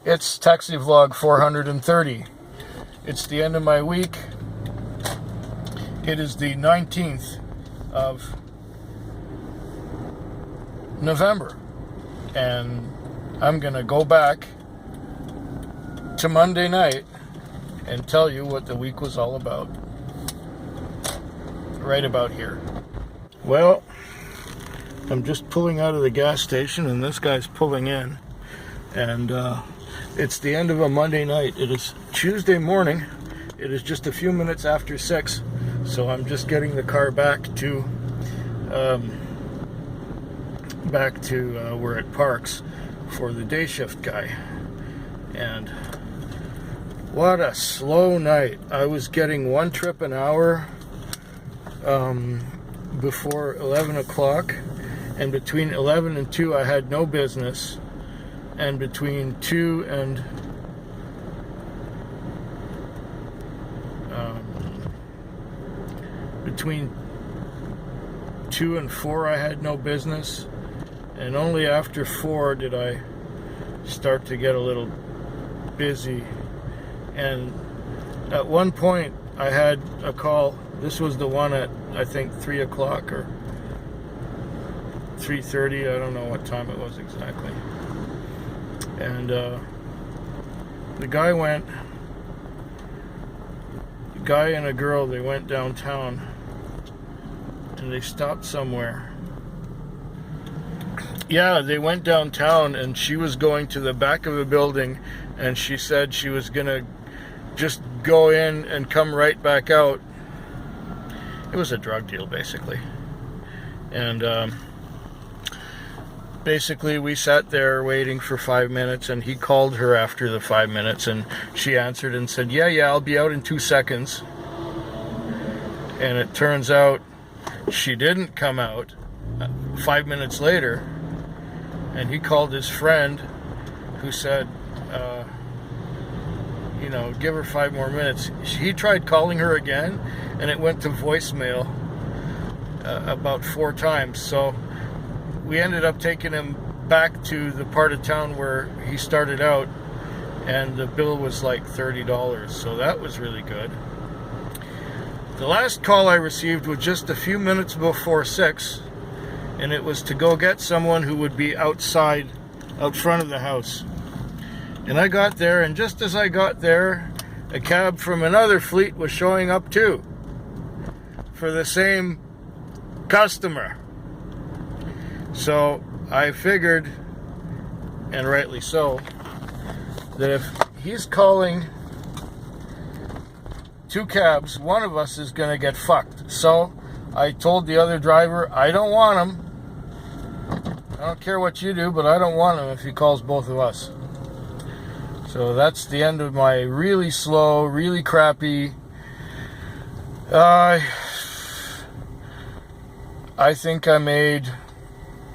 It's Taxi Vlog 430. It's the end of my week. It is the 19th of November. And I'm going to go back to Monday night and tell you what the week was all about. Right about here. Well, I'm just pulling out of the gas station and this guy's pulling in. And it's the end of a Monday night. It is Tuesday morning. It is just a few minutes after 6. So I'm just getting the car back to where it parks for the day shift guy. And what a slow night. I was getting one trip an hour before 11 o'clock. And between 11 and 2 I had no business. And between 2 and between 2 and 4 I had no business, and only after 4 did I start to get a little busy. And at one point I had a call. This was the one at I think 3 o'clock or 3:30. I don't know what time it was exactly. And the guy and a girl, they went downtown and they stopped somewhere. Yeah, they went downtown and she was going to the back of a building and she said she was gonna just go in and come right back out. It was a drug deal basically. And basically, we sat there waiting for 5 minutes, and he called her after the 5 minutes, and she answered and said, yeah, I'll be out in 2 seconds. And it turns out she didn't come out 5 minutes later, and he called his friend who said, give her 5 more minutes. He tried calling her again, and it went to voicemail about 4 times, so we ended up taking him back to the part of town where he started out, and the bill was like $30, so that was really good. The last call I received was just a few minutes before 6, and it was to go get someone who would be out front of the house. And I got there, and just as I got there, a cab from another fleet was showing up too, for the same customer. So I figured, and rightly so, that if he's calling 2 cabs, one of us is going to get fucked. So I told the other driver, I don't want him. I don't care what you do, but I don't want him if he calls both of us. So that's the end of my really slow, really crappy, I think I made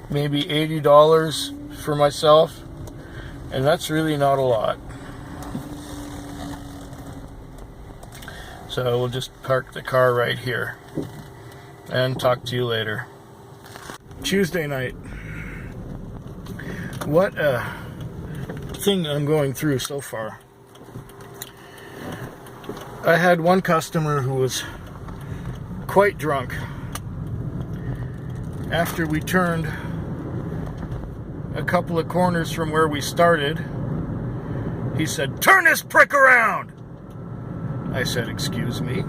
maybe $80 for myself, and that's really not a lot. So we'll just park the car right here and talk to you later. Tuesday night. What a thing I'm going through so far. I had one customer who was quite drunk. After we turned a couple of corners from where we started, he said, turn this prick around! I said, excuse me?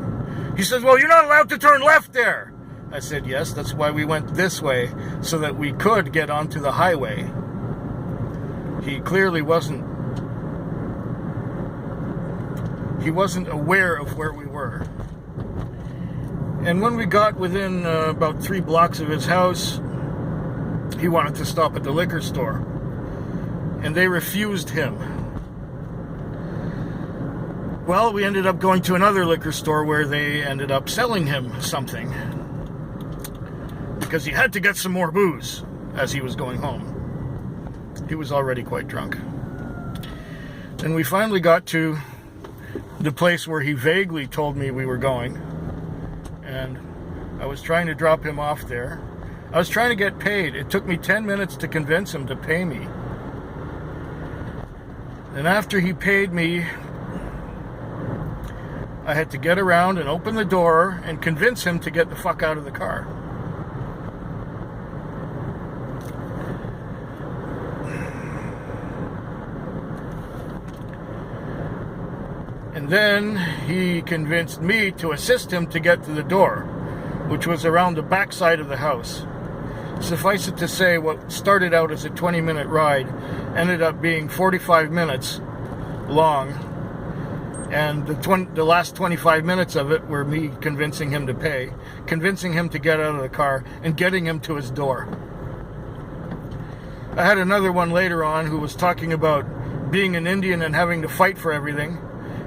He says, well, you're not allowed to turn left there! I said, yes, that's why we went this way, so that we could get onto the highway. He clearly wasn't aware of where we were. And when we got within about 3 blocks of his house, he wanted to stop at the liquor store, and they refused him. Well, we ended up going to another liquor store where they ended up selling him something, because he had to get some more booze as he was going home. He was already quite drunk. And we finally got to the place where he vaguely told me we were going, and I was trying to drop him off there. I was trying to get paid. It took me 10 minutes to convince him to pay me. And after he paid me, I had to get around and open the door and convince him to get the fuck out of the car. And then he convinced me to assist him to get to the door, which was around the back side of the house. Suffice it to say, what started out as a 20-minute ride ended up being 45 minutes long. And the last 25 minutes of it were me convincing him to pay, convincing him to get out of the car, and getting him to his door. I had another one later on who was talking about being an Indian and having to fight for everything,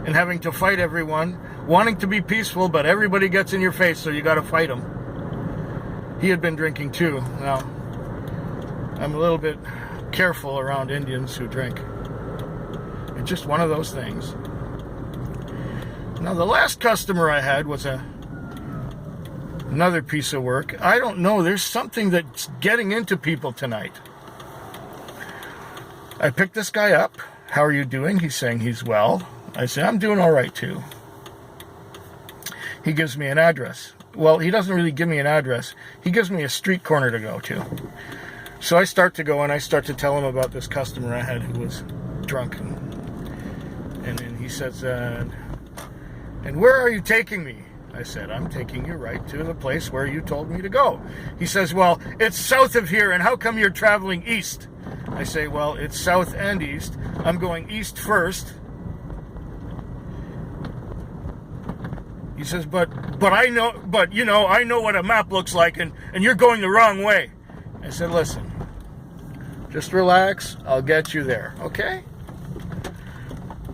and having to fight everyone, wanting to be peaceful, but everybody gets in your face, so you got to fight them. He had been drinking too. Now, I'm a little bit careful around Indians who drink. It's just one of those things. Now, the last customer I had was another piece of work. I don't know. There's something that's getting into people tonight. I picked this guy up. How are you doing? He's saying he's well. I say, I'm doing all right too. He gives me an address. Well, he doesn't really give me an address. He gives me a street corner to go to. So I start to go and I start to tell him about this customer I had who was drunk. And then he says, and where are you taking me? I said, I'm taking you right to the place where you told me to go. He says, well, it's south of here, and how come you're traveling east? I say, well, it's south and east. I'm going east first. He says, but I know, I know what a map looks like, and you're going the wrong way. I said, listen, just relax. I'll get you there, okay?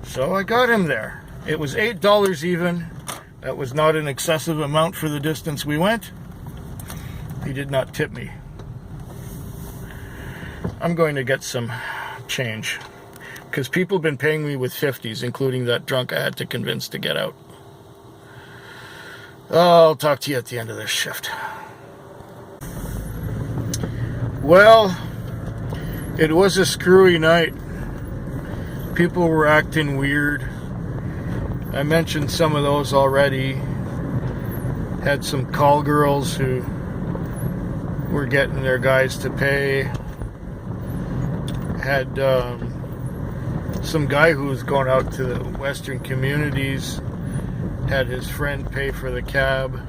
So I got him there. It was $8 even. That was not an excessive amount for the distance we went. He did not tip me. I'm going to get some change, because people have been paying me with 50s, including that drunk I had to convince to get out. I'll talk to you at the end of this shift. Well, it was a screwy night. People were acting weird. I mentioned some of those already. Had some call girls who were getting their guys to pay. Had some guy who was going out to the Western communities. Had his friend pay for the cab.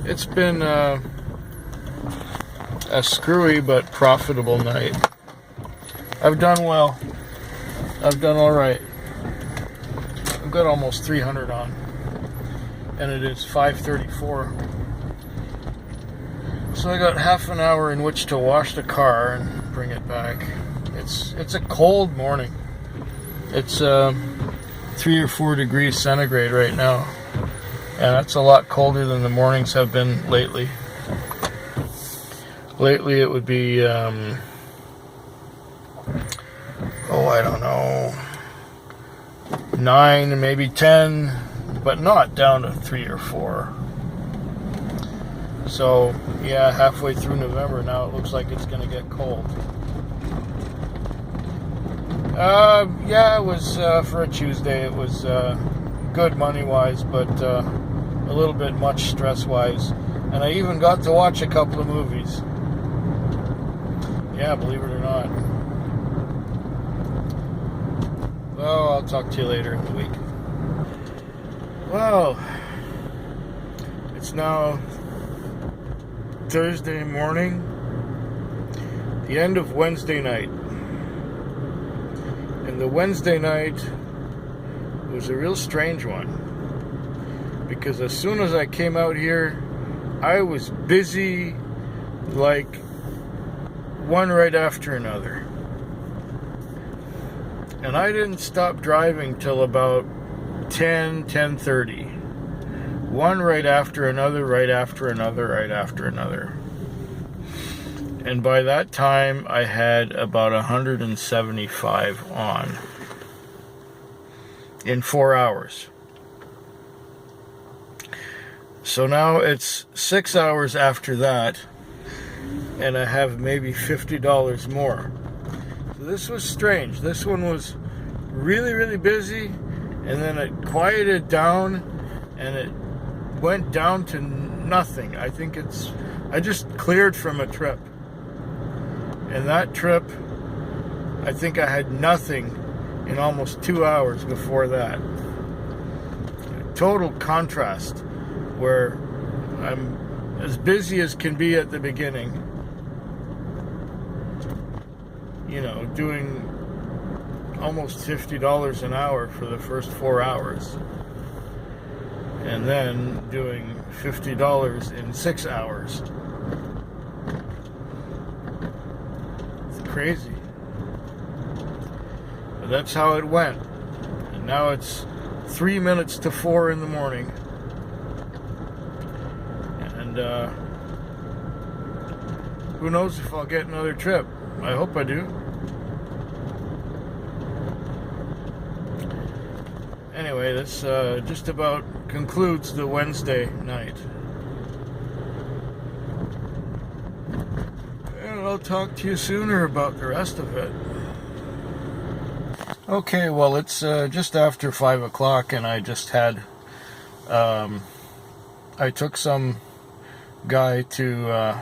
It's been a screwy but profitable night. I've done well. I've done all right. I've got almost 300 on, and it is 5:34. So I got half an hour in which to wash the car and bring it back. It's a cold morning. It's 3 or 4 degrees centigrade right now, and that's a lot colder than the mornings have been lately. Lately it would be I don't know, 9, maybe 10, but not down to 3 or 4. So yeah, halfway through November now, it looks like it's going to get cold. Yeah, it was for a Tuesday. It was good money-wise, but a little bit much stress-wise. And I even got to watch a couple of movies. Yeah, believe it or not. Well, I'll talk to you later in the week. Well, it's now Thursday morning, the end of Wednesday night. And the Wednesday night was a real strange one, because as soon as I came out here, I was busy like one right after another. And I didn't stop driving till about 10:30. One right after another, right after another, right after another. And by that time, I had about 175 on in 4 hours. So now it's 6 hours after that, and I have maybe $50 more. So this was strange. This one was really, really busy, and then it quieted down, and it went down to nothing. I just cleared from a trip. And that trip, I think I had nothing in almost 2 hours before that. Total contrast, where I'm as busy as can be at the beginning, you know, doing almost $50 an hour for the first 4 hours, and then doing $50 in 6 hours. It's crazy. But that's how it went. And now it's 3 minutes to 4 in the morning. And who knows if I'll get another trip. I hope I do. Anyway, this just about concludes the Wednesday night. And I'll talk to you sooner about the rest of it. Okay, well, it's just after 5 o'clock, and I just had, I took some guy to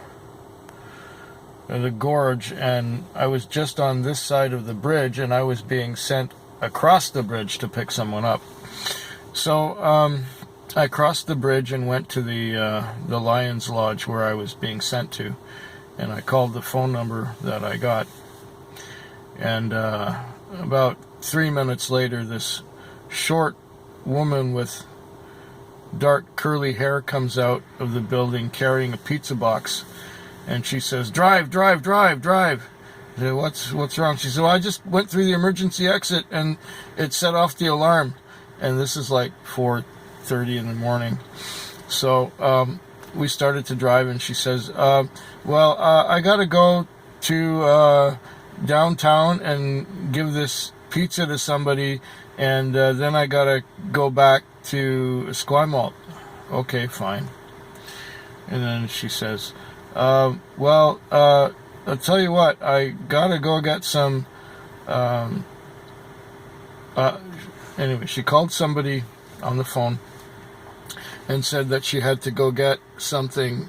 the gorge, and I was just on this side of the bridge, and I was being sent across the bridge to pick someone up. So I crossed the bridge and went to the Lions Lodge where I was being sent to, and I called the phone number that I got, and about 3 minutes later, this short woman with dark curly hair comes out of the building carrying a pizza box, and she says, "Drive, drive, drive, drive." I said, what's wrong? She said, "Well, I just went through the emergency exit and it set off the alarm." And this is like 4:30 in the morning. So we started to drive, and she says, well, I gotta go to downtown and give this pizza to somebody, and then I gotta go back to Esquimalt. Okay, fine. And then she says, well, I'll tell you what, I gotta go get some, anyway, she called somebody on the phone and said that she had to go get something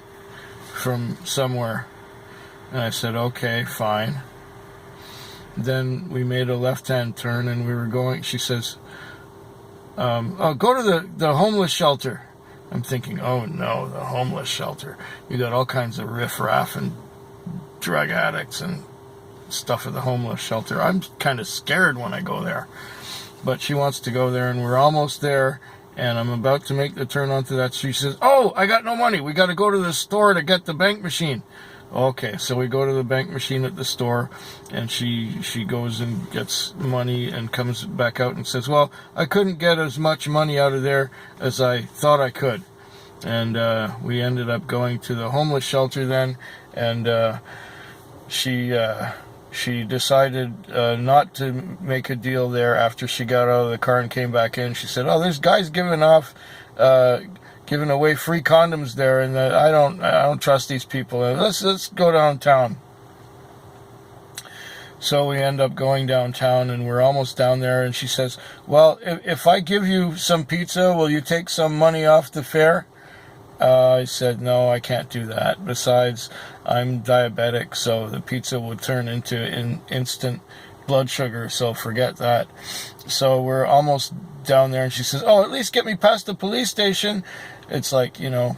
from somewhere. And I said, okay, fine. Then we made a left-hand turn, and we were going, she says, oh, go to the homeless shelter. I'm thinking, oh no, the homeless shelter. You got all kinds of riffraff and drug addicts and stuff at the homeless shelter. I'm kind of scared when I go there. But she wants to go there, and we're almost there, and I'm about to make the turn onto that. She says, oh, I got no money. We got to go to the store to get the bank machine. Okay, so we go to the bank machine at the store, and she goes and gets money and comes back out and says, well, I couldn't get as much money out of there as I thought I could. And we ended up going to the homeless shelter then, and she decided not to make a deal there after she got out of the car and came back in. She said, oh, there's guys giving away free condoms there, and I don't trust these people. Let's go downtown. So we end up going downtown, and we're almost down there, and she says, well, if I give you some pizza, will you take some money off the fare? I said, no, I can't do that. Besides, I'm diabetic, so the pizza would turn into instant blood sugar, so forget that. So we're almost down there, and she says, oh, at least get me past the police station. It's like, you know,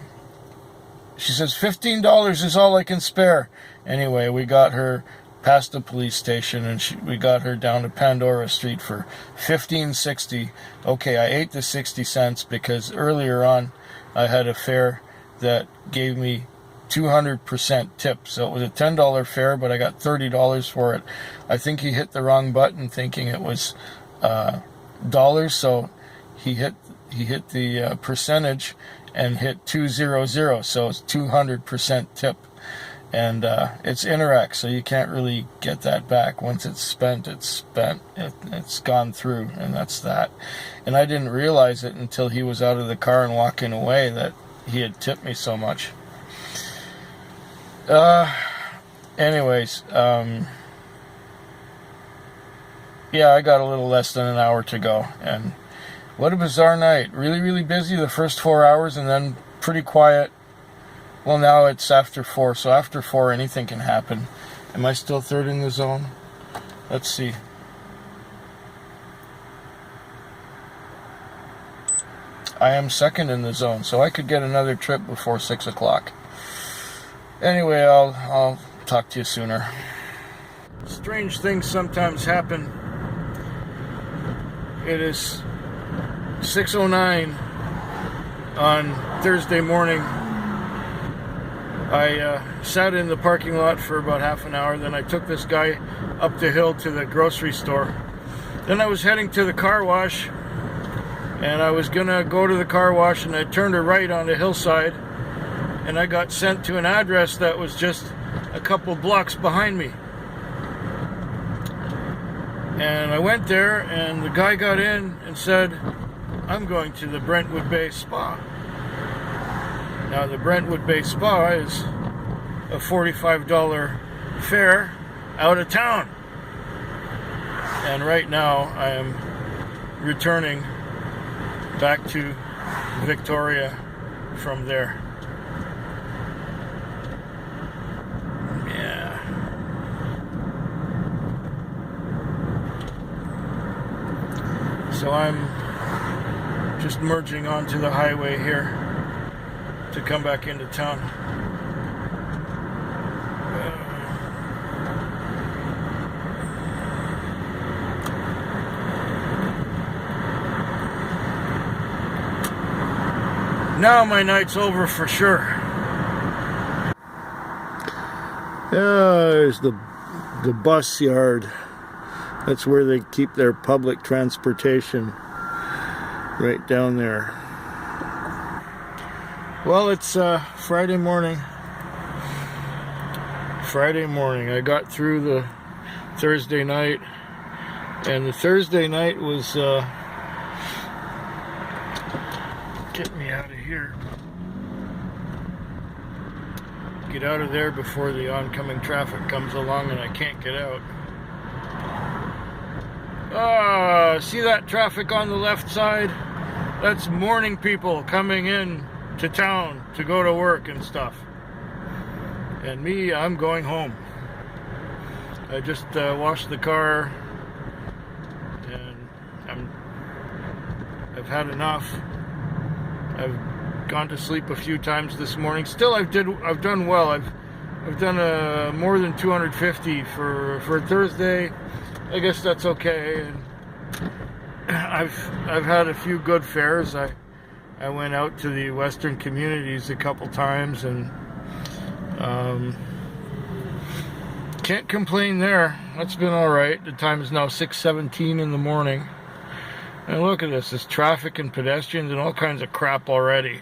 she says, $15 is all I can spare. Anyway, we got her past the police station, and we got her down to Pandora Street for $15.60. Okay, I ate the 60 cents because earlier on I had a fare that gave me 200% tip. So it was a $10 fare, but I got $30 for it. I think he hit the wrong button thinking it was dollars, so he hit the percentage and hit 200, so it's 200% tip. And it's Interac, so you can't really get that back. Once it's spent, it's spent. It's gone through, and that's that. And I didn't realize it until he was out of the car and walking away that he had tipped me so much. Anyways, Yeah, I got a little less than an hour to go. And what a bizarre night. Really, really busy the first 4 hours and then pretty quiet. Well, now it's after 4, so after 4 anything can happen. Am I still third in the zone? Let's see. I am second in the zone, so I could get another trip before 6 o'clock. Anyway, I'll talk to you sooner. Strange things sometimes happen. It is 6:09 on Thursday morning. I sat in the parking lot for about half an hour. Then I took this guy up the hill to the grocery store. Then I was heading to the car wash, and I was gonna go to the car wash, and I turned a right on the hillside, and I got sent to an address that was just a couple blocks behind me. And I went there, and the guy got in and said, "I'm going to the Brentwood Bay Spa." Now, the Brentwood Bay Spa is a $45 fare out of town. And right now, I am returning back to Victoria from there. Yeah. So I'm just merging onto the highway here to come back into town. Now my night's over for sure. There's the bus yard. That's where they keep their public transportation, right down there. Well, it's Friday morning. I got through the Thursday night, and the Thursday night was get me out of here. Get out of there before the oncoming traffic comes along and I can't get out. See that traffic on the left side? That's morning people coming in to town to go to work and stuff. And me, I'm going home. I just washed the car, and I've had enough. I've gone to sleep a few times this morning. Still, I've done well. I've done more than 250 for Thursday. I guess that's okay. And I've had a few good fares. I went out to the Western Communities a couple times, and can't complain there. That's been all right. The time is now 6:17 in the morning. And look at this. There's traffic and pedestrians and all kinds of crap already.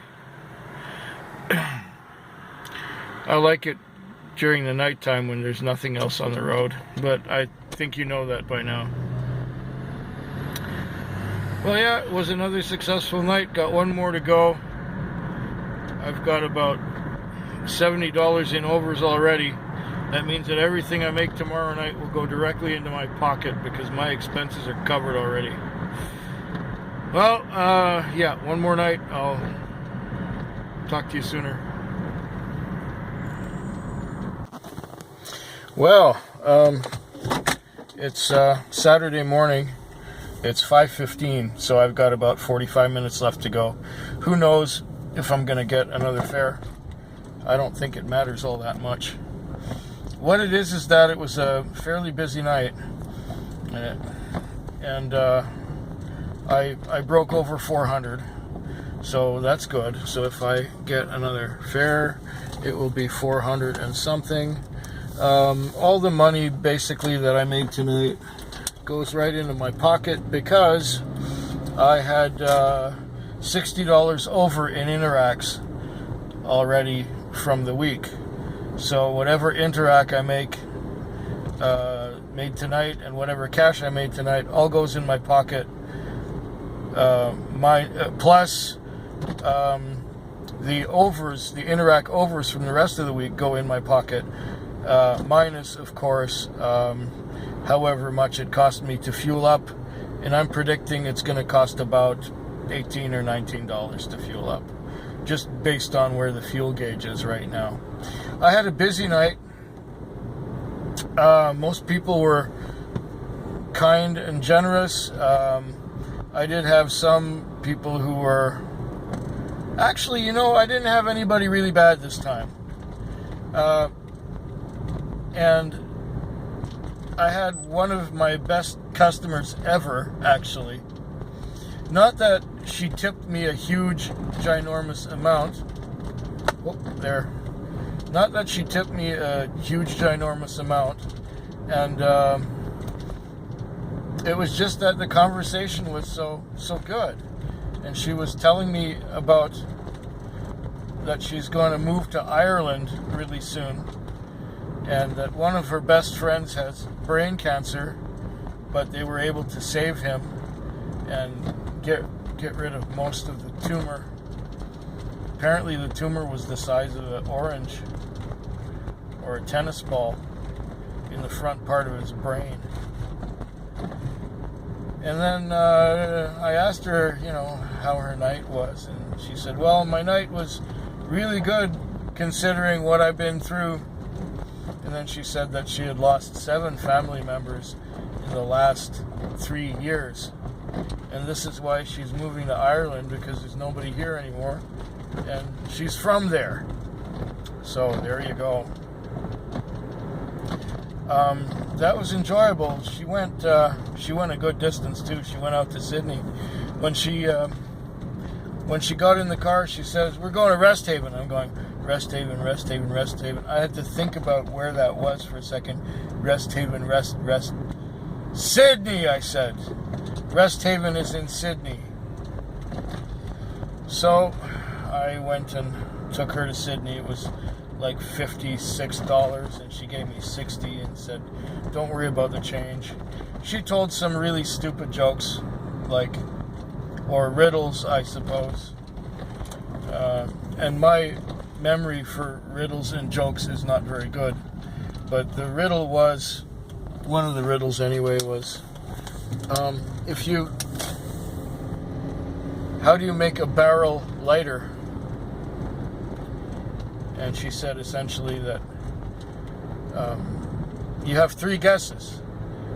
I like it during the nighttime when there's nothing else on the road, but I think you know that by now. Well, yeah, it was another successful night. Got one more to go. I've got about $70 in overs already. That means that everything I make tomorrow night will go directly into my pocket because my expenses are covered already. Well, yeah, one more night. I'll talk to you sooner. Well, it's Saturday morning. It's 5:15, so I've got about 45 minutes left to go. Who knows if I'm going to get another fare? I don't think it matters all that much. What it is that it was a fairly busy night, and I broke over 400, so that's good. So if I get another fare, it will be 400 and something. All the money basically that I made tonight goes right into my pocket because I had $60 over in Interacts already from the week. So whatever Interac I made tonight and whatever cash I made tonight all goes in my pocket. Plus the overs, the Interac overs from the rest of the week go in my pocket. minus, of course, however much it cost me to fuel up. And I'm predicting it's going to cost about $18 or $19 to fuel up, just based on where the fuel gauge is right now. I had a busy night. Most people were kind and generous. I did have some people who were... Actually, I didn't have anybody really bad this time. And I had one of my best customers ever, actually. Not that she tipped me a huge, ginormous amount. Oh, there. Not that she tipped me a huge, ginormous amount. And it was just that the conversation was so good. And she was telling me about that she's going to move to Ireland really soon. And that one of her best friends has brain cancer, but they were able to save him and get rid of most of the tumor. Apparently the tumor was the size of an orange or a tennis ball in the front part of his brain. And then I asked her, how her night was, and she said, well, my night was really good considering what I've been through. And then she said that she had lost 7 family members in the last 3 years. And this is why she's moving to Ireland, because there's nobody here anymore. And she's from there. So there you go. That was enjoyable. She went a good distance too. She went out to Sydney. When she got in the car, she says, "We're going to Resthaven." I'm going, Resthaven, Resthaven, Resthaven. I had to think about where that was for a second. Resthaven, Rest. Sydney, I said. Resthaven is in Sydney. So I went and took her to Sydney. It was like $56, and she gave me $60 and said, "Don't worry about the change." She told some really stupid jokes, or riddles, I suppose. And my memory for riddles and jokes is not very good. But the riddle was, one of the riddles anyway, was, how do you make a barrel lighter? And she said essentially that you have 3 guesses.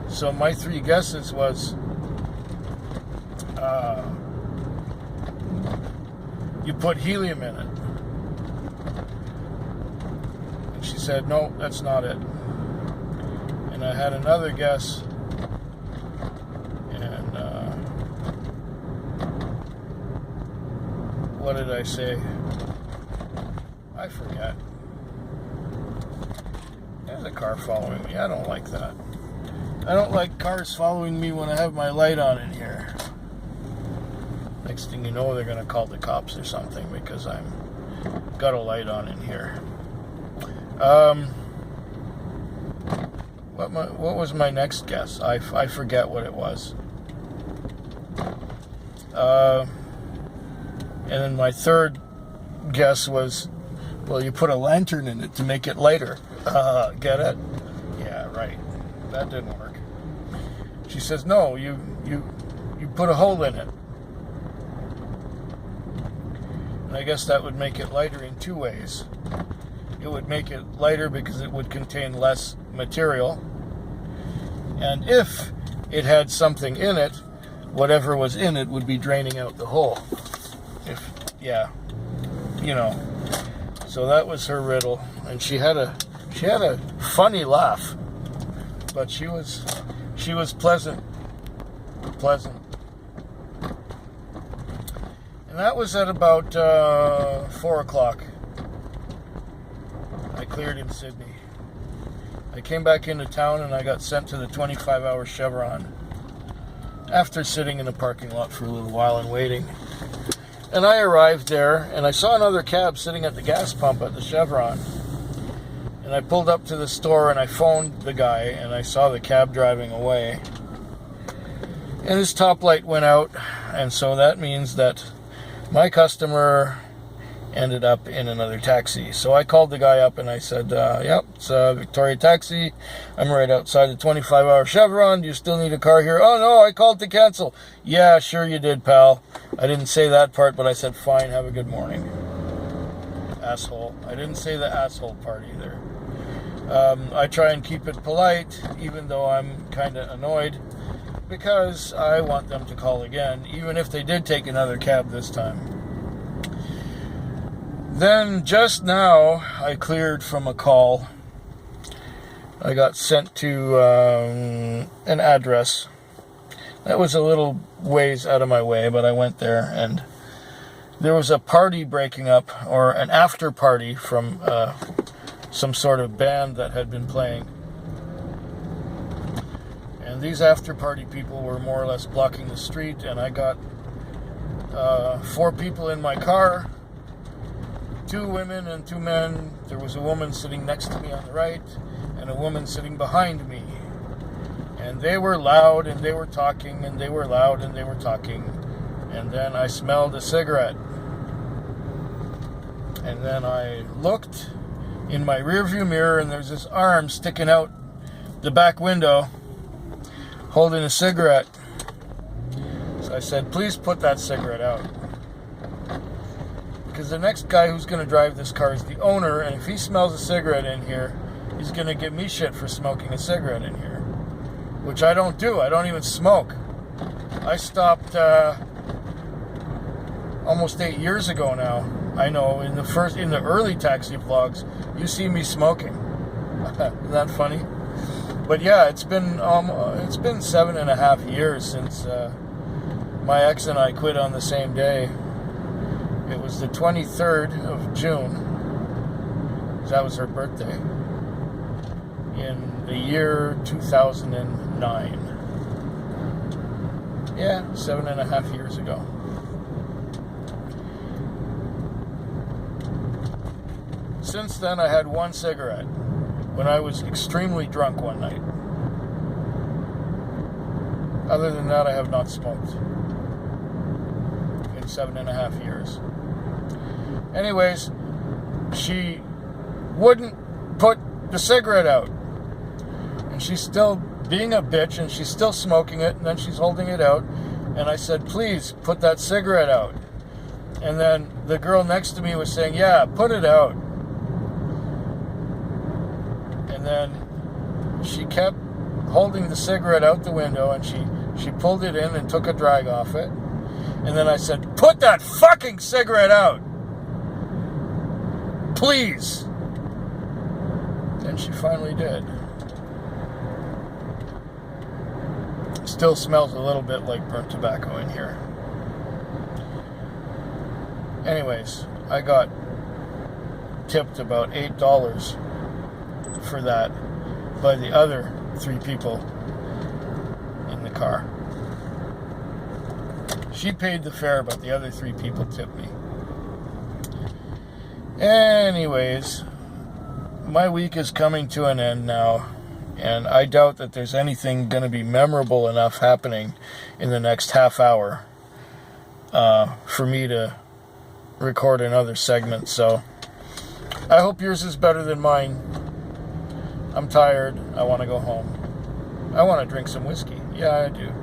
So my 3 guesses was, you put helium in it. And she said, no, that's not it. And I had another guess, and what did I say? I forget. There's a car following me. I don't like that. I don't like cars following me when I have my light on in here. Next thing you know, they're going to call the cops or something because I'm got a light on in here. What was my next guess? I forget what it was. And then my third guess was, well, you put a lantern in it to make it lighter. Get it? Yeah, right. That didn't work. She says, no, you put a hole in it. And I guess that would make it lighter in 2 ways. It would make it lighter because it would contain less material. And if it had something in it, whatever was in it would be draining out the hole. So that was her riddle. And she had a funny laugh. But she was pleasant. And that was at about 4 o'clock. I cleared in Sydney. I came back into town and I got sent to the 25-hour Chevron after sitting in the parking lot for a little while and waiting. And I arrived there and I saw another cab sitting at the gas pump at the Chevron. And I pulled up to the store and I phoned the guy and I saw the cab driving away. And his top light went out, and so that means that my customer ended up in another taxi. So I called the guy up and I said, yep, it's Victoria Taxi. I'm right outside the 25-hour Chevron. Do you still need a car here? Oh, no, I called to cancel. Yeah, sure you did, pal. I didn't say that part, but I said, fine, have a good morning. Asshole. I didn't say the asshole part either. I try and keep it polite, even though I'm kind of annoyed, because I want them to call again, even if they did take another cab this time. Then, just now, I cleared from a call. I got sent to an address. That was a little ways out of my way, but I went there, and there was a party breaking up, or an after party from some sort of band that had been playing. And these after party people were more or less blocking the street, and I got 4 people in my car. 2 women and 2 men. There was a woman sitting next to me on the right and a woman sitting behind me. And they were loud and they were talking and they were loud and they were talking. And then I smelled a cigarette. And then I looked in my rearview mirror and there's this arm sticking out the back window holding a cigarette. So I said, please put that cigarette out. Because the next guy who's going to drive this car is the owner, and if he smells a cigarette in here, he's going to give me shit for smoking a cigarette in here. Which I don't do. I don't even smoke. I stopped almost 8 years ago now. I know, in the early taxi vlogs, you see me smoking. Isn't that funny? But yeah, it's been 7.5 years since my ex and I quit on the same day. It was the 23rd of June. That was her birthday. In the year 2009. Yeah, 7.5 years ago. Since then, I had 1 cigarette when I was extremely drunk one night. Other than that, I have not smoked in 7.5 years. Anyways, she wouldn't put the cigarette out. And she's still being a bitch, and she's still smoking it, and then she's holding it out. And I said, please, put that cigarette out. And then the girl next to me was saying, yeah, put it out. And then she kept holding the cigarette out the window, and she pulled it in and took a drag off it. And then I said, put that fucking cigarette out! Please! And she finally did. Still smells a little bit like burnt tobacco in here. Anyways, I got tipped about $8 for that by the other 3 people in the car. She paid the fare, but the other 3 people tipped me. Anyways, my week is coming to an end now, and I doubt that there's anything going to be memorable enough happening in the next half hour for me to record another segment. So I hope yours is better than mine. I'm tired. I want to go home. I want to drink some whiskey. Yeah, I do.